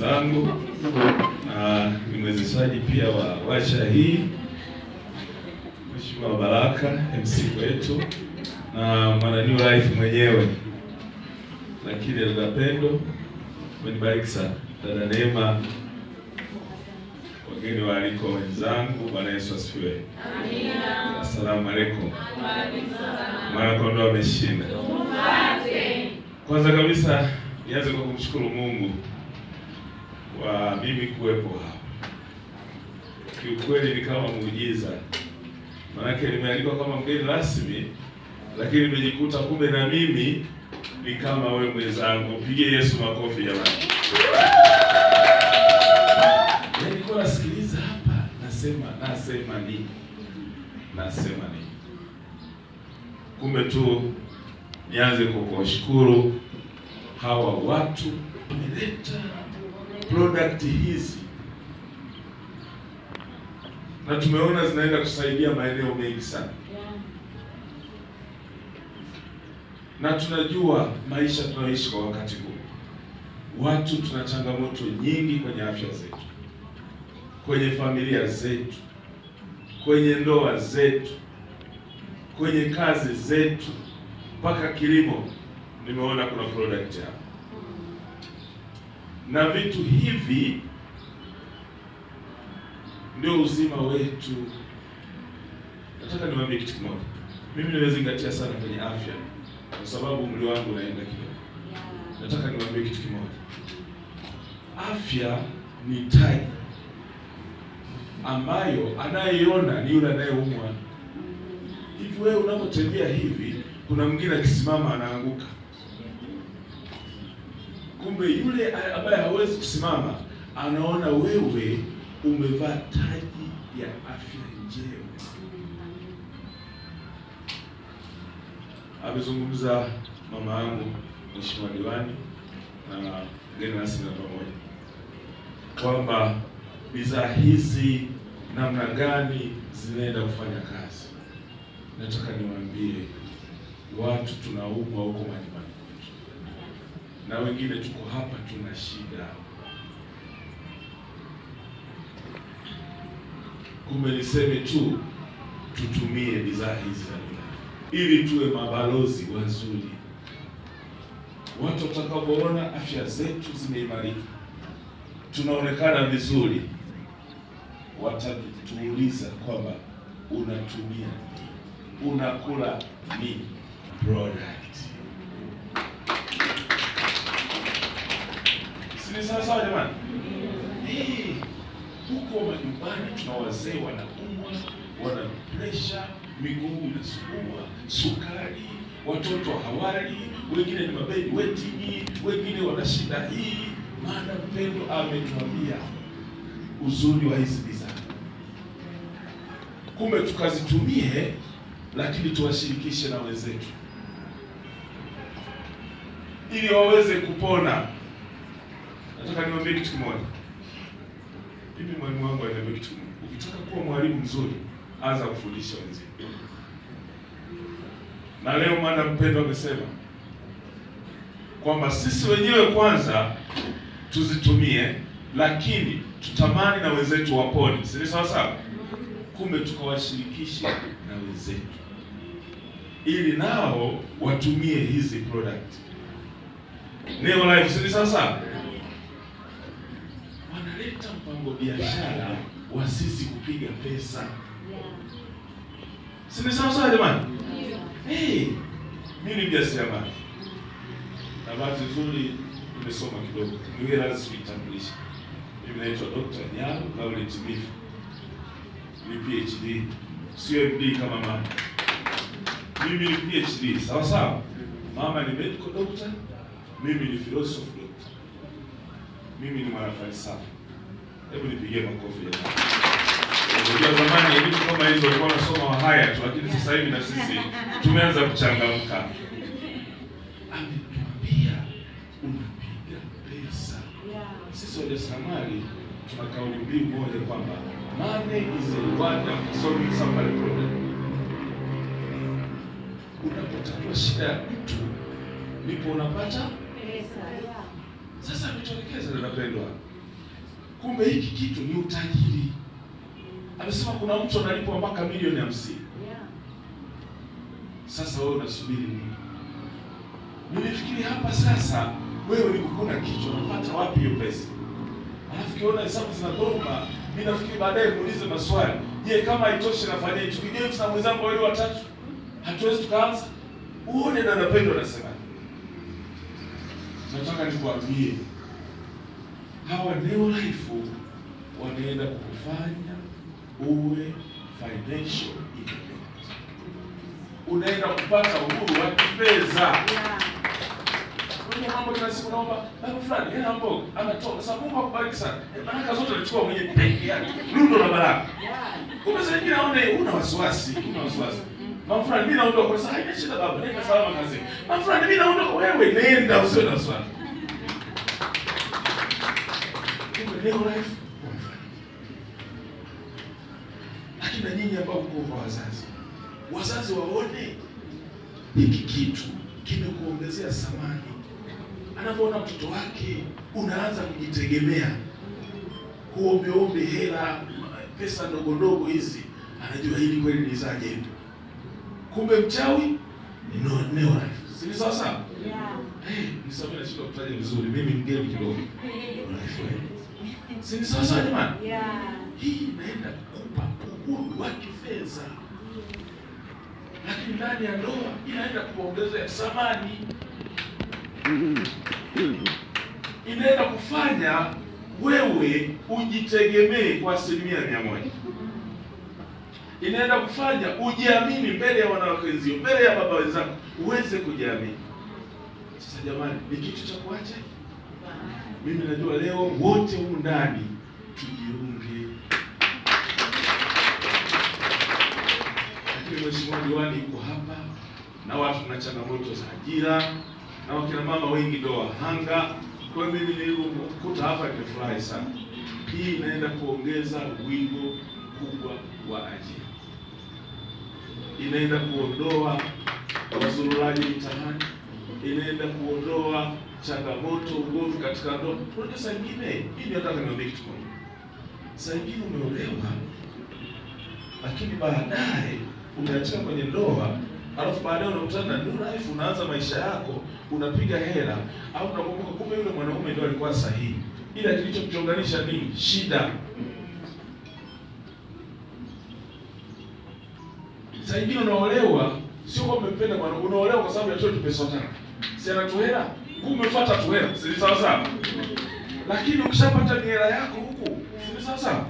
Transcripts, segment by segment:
wenzangu na ni mwezeshaji pia wa warsha hii, Mheshimiwa Baraka MC wetu na Mwananiu Life mwenyewe, lakini dada Pendo umenibariki sana, dada Neema, wageni waalikwa wenzangu, Bwana Yesu asifiwe. Amina. Asalamu alaykum. Mwana kondoo ameshinda. Kwanza kabisa nianze kwa kumshukuru Mungu wa mimi kuwepo hapa. Kiukweli ni kama muujiza. Maana nimealikwa kama mgeni rasmi, lakini nimejikuta kumbe na mimi ni kama wewe mwenzangu. Pigie Yesu makofi jamani. Nilikuwa nasikiliza hapa, nasema nini? Kumbe tu nianze kwa kuwashukuru hawa watu wameleta product hizi na tumeona zinaenda kusaidia maeneo mengi sana. Na tunajua maisha tunayoishi kwa wakati huu, watu tuna changamoto nyingi kwenye afya zetu, kwenye familia zetu, kwenye ndoa zetu, kwenye kazi zetu, mpaka kilimo. Nimeona kuna product hapa na vitu hivi ndio uzima wetu. Nataka niwaambie kitu kimoja, mimi nimezingatia sana kwenye afya kwa sababu umri wangu unaenda kidogo. Nataka niwaambie kitu kimoja, afya ni taji ambayo anayeiona ni yule anayeumwa. Hivi wewe unapotembea hivi, kuna mwingine akisimama anaanguka. Kumbe yule ambaye hawezi kusimama anaona wewe umevaa taji ya afya njema. Amezungumza mama yangu Mheshimiwa Diwani na mgeni rasmi pamoja kwamba bidhaa hizi namna gani zinaenda kufanya kazi. Nataka niwaambie watu tunaumwa huko majumbani kwetu, na wengine tuko hapa tuna shida. Kumbe niseme tu tutumie bidhaa hizi ili tuwe mabalozi wazuri. Watu watakapoona afya zetu zimeimarika, tunaonekana vizuri, watatuuliza kwamba unatumia nini, unakula nini product. Si sawa jamani? Huko majumbani tuna wazee wanaumwa, wana pressure, miguu inasumbua, sukari, watoto hawali, wengine ni mababy waiting, wengine wana shida hii. Maana Mpendo ametuambia uzuri wa hizi bidhaa. Kumbe tukazitumie, lakini tuwashirikishe na wenzetu ili waweze kupona. Nataka niwaambie kitu kimoja. Mimi mwalimu wangu ananiambia kitu kimoja. Ukitaka kuwa mwalimu mzuri, anza kufundisha wenzako. Na leo maana Mpendo amesema kwamba sisi wenyewe kwanza tuzitumie, lakini tutamani na wenzetu wapone. Si sawa sawa? Kumbe tukawashirikishe na wenzetu ili nao watumie hizi product. Neo Life si sawa sawa? Wanaleta mpango biashara wa sisi kupiga pesa. Si sawa sawa jamani? Mimi ni mjasiriamali. Na bahati nzuri nimesoma kidogo. Niwe lazima nitambulishe. Mimi naitwa Dr. Nyalo Laurent Mifu. Ni PhD. Sio MD kama mama. Mimi ni PhD. Sawa sawa? Mama ni medical doctor. Mimi ni philosophy doctor. Mimi ni mwanafalsafa. Hebu nipigie makofi jamani. Unajua zamani elimu kama hizo walikuwa wanasoma wa haya tu, lakini sasa hivi na sisi tumeanza kuchangamka. Ametuambia unapiga pesa. Sisi wajasiriamali tuna kauli mbiu moja kwamba money is a reward of solving somebody problem. Unapotatua shida ya mtu ndipo unapata pesa. Sasa mtuelekeze na Pendo. Kumbe hiki kitu ni utajiri. Amesema kuna mtu analipwa mpaka milioni 50. Sasa wewe unasubiri nini? Nilifikiri hapa sasa wewe ni kukuna kichwa, unapata wapi hiyo pesa? Alafu kiona hesabu zinagoma, mimi nafikiri baadaye muulize maswali. Je, kama haitoshi nafanyaje? Tukijeni tuna mwenzangu wale watatu, hatuwezi tukaanza? Uone dada Pendo anasema. Nataka nikwambie hawa Neo Life wanaenda kukufanya uwe financial independent. Unaenda kupata uhuru wa kifedha. Kuna mambo kila siku naomba baba fulani hela mboga anatoka. Sasa Mungu akubariki sana. Baraka zote alichukua mwenyewe peke yake. Lundo la baraka. Kumbe sasa hivi naone una wasiwasi. Mama fulani mimi naondoka kwa sababu haina shida baba. Nenda salama kazi. Mama fulani mimi naondoka, wewe nenda usiwe na wasiwasi. Neo Life wamefanya. Lakini na nyinyi ambao mko kwa wazazi waone hiki kitu kimekuongezea thamani. Anapoona mtoto wake unaanza kujitegemea, huombe hela, pesa ndogo ndogo hizi, anajua hili kweli ni za jembe. Kumbe mchawi ni Neo Life. Si ni sawa sawa? Nisamehe na shida kutaja vizuri. Mimi mgeni kidogo. Si ni sawa sawa jamani? Hii inaenda kukupa uhuru wa kifedha. Lakini ndani ya ndoa inaenda kuongezea thamani. Inaenda kufanya wewe ujitegemee kwa 100%. Inaenda kufanya ujiamini mbele ya wanawake wenzio, mbele ya baba wenzako, uweze kujiamini. Sasa jamani, ni kitu cha kuacha? Mimi najua leo wote humu ndani tujiunge. Lakini mheshimiwa diwani yuko hapa na watu na changamoto za ajira na wakina mama wengi ndio wahanga. Kwa hiyo mimi nilikuta hapa nimefurahi sana. Hii inaenda kuongeza wigo kubwa wa ajira. Inaenda kuondoa wazururaji mitaani. Inaenda kuondoa changamoto, ugomvi katika ndoa. Unajua saa nyingine, hii ndio nataka niambie kitu moja. Saa nyingine umeolewa, lakini baadaye umeachana kwenye ndoa, alafu baadaye unakutana na New Life, unaanza maisha yako, unapiga hela, au unakumbuka kumbe yule mwanaume ndio alikuwa sahihi. Ila kilichokuchonganisha nini? Shida. Saa nyingine unaolewa, sio kwa umempenda mwanaume, unaolewa kwa sababu ya chochote pesa sana. Si anatohela, umefuata tu hela, si sawa sawa? Lakini ukishapata hela yako huku, si sawa sawa?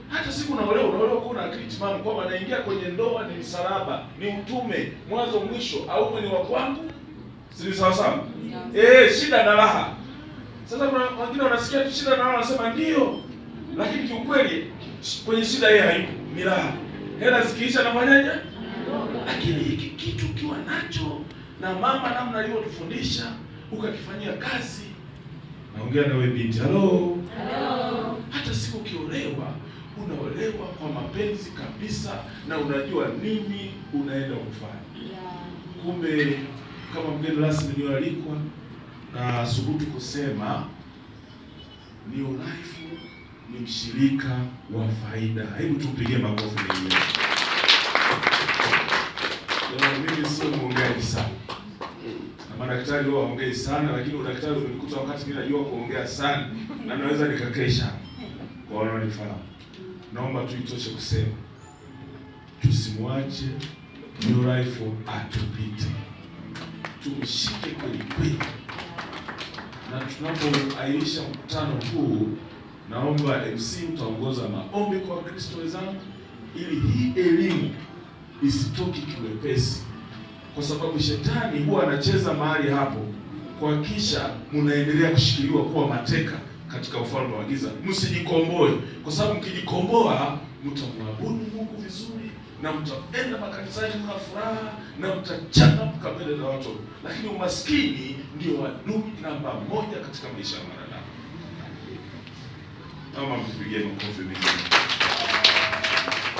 Hata siku unaolewa kuna akili timamu kwamba naingia kwenye ndoa ni msalaba, ni utume, mwanzo mwisho, au ni wa kwangu. Si sawa sawa? Shida na raha. Sasa kuna wengine wanasikia shida na raha wanasema ndio. Lakini kiukweli kwenye shida yeye haipo, ni raha. Hela zikiisha anafanyaje? Lakini hiki kitu ukiwa nacho na mama namna aliyotufundisha ukakifanyia kazi. Naongea na wewe binti. Hello. Hata siku ukiolewa, unaolewa kwa mapenzi kabisa na unajua nini unaenda kufanya. Kumbe kama mgeni rasmi nilioalikwa na subutu kusema Neo Life ni mshirika wa faida. Hebu tupigie makofi mengi. Mimi sio mwongeaji sana. Na madaktari wao waongei sana, lakini udaktari umenikuta wakati mimi najua kuongea sana na naweza nikakesha. Kwa wanaonifahamu, naomba tuitoshe kusema tusimwache New Life atupite. Tumshike kweli kweli. Na tunapoainisha mkutano huu, naomba MC utaongoza maombi kwa Kristo wenzangu ili hii elimu isitoki kiwepesi, kwa sababu shetani huwa anacheza mahali hapo kuhakikisha mnaendelea kushikiliwa kuwa mateka katika ufalme wa giza. Msijikomboe, kwa sababu mkijikomboa mtamwabudu Mungu vizuri na mtaenda makanisani mna furaha na mtachangamka mbele za watu. Lakini umaskini ndio adui namba 1 katika maisha ya mwanadamu. Naomba mpigie makofi mengi.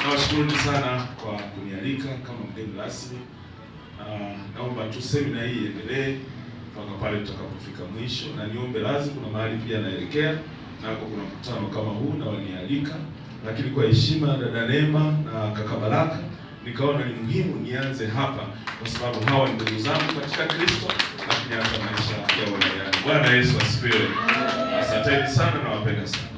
Nawashukuru sana kwa kunialika kama mgeni rasmi. Naomba tu semina hii iendelee mpaka pale tutakapofika mwisho, na niombe lazima kuna mahali pia naelekea nako kuna mkutano kama huu na wanialika, lakini kwa heshima ya dada Neema na kaka Baraka nikaona ni muhimu nianze hapa, kwa sababu hawa ni ndugu zangu katika Kristo, lakini hata maisha ya wanayani. Bwana Yesu asifiwe. Asanteni sana na wapenda sana.